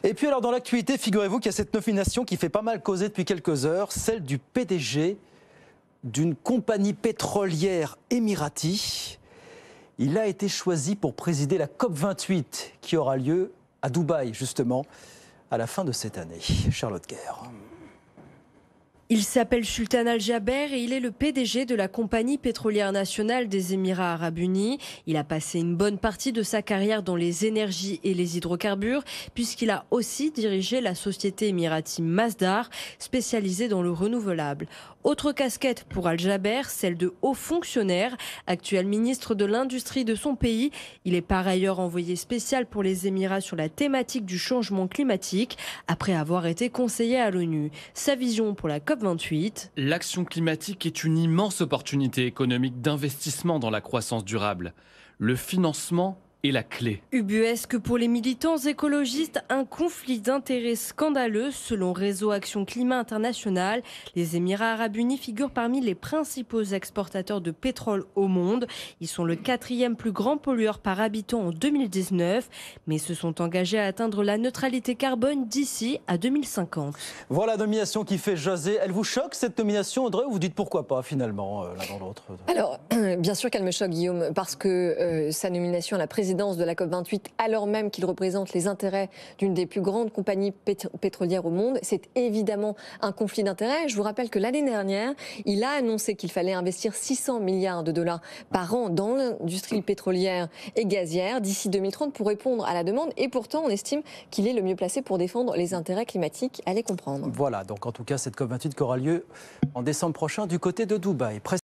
Et puis alors dans l'actualité, figurez-vous qu'il y a cette nomination qui fait pas mal causer depuis quelques heures, celle du PDG d'une compagnie pétrolière émirati. Il a été choisi pour présider la COP28 qui aura lieu à Dubaï justement à la fin de cette année. Charlotte Guerre. Il s'appelle Sultan Al-Jaber et il est le PDG de la compagnie pétrolière nationale des Émirats arabes unis. Il a passé une bonne partie de sa carrière dans les énergies et les hydrocarbures, puisqu'il a aussi dirigé la société émirati Masdar, spécialisée dans le renouvelable. Autre casquette pour Al-Jaber, celle de haut fonctionnaire, actuel ministre de l'Industrie de son pays. Il est par ailleurs envoyé spécial pour les Émirats sur la thématique du changement climatique, après avoir été conseiller à l'ONU. Sa vision pour la COP28. L'action climatique est une immense opportunité économique d'investissement dans la croissance durable. Le financement est la clé. Ubuesque pour les militants écologistes, un conflit d'intérêts scandaleux selon Réseau Action Climat International. Les Émirats arabes unis figurent parmi les principaux exportateurs de pétrole au monde. Ils sont le 4e plus grand pollueur par habitant en 2019, mais se sont engagés à atteindre la neutralité carbone d'ici à 2050. Voilà, nomination qui fait jaser. Elle vous choque cette nomination, Audrey, ou vous dites pourquoi pas finalement l'un dans l'autre? Alors, bien sûr qu'elle me choque, Guillaume, parce que sa nomination à la présidence de la COP28, alors même qu'il représente les intérêts d'une des plus grandes compagnies pétrolières au monde, c'est évidemment un conflit d'intérêts. Je vous rappelle que l'année dernière, il a annoncé qu'il fallait investir 600 milliards de dollars par an dans l'industrie pétrolière et gazière d'ici 2030 pour répondre à la demande. Et pourtant, on estime qu'il est le mieux placé pour défendre les intérêts climatiques. Allez comprendre. Voilà, donc en tout cas, cette COP28 qui aura lieu en décembre prochain du côté de Dubaï.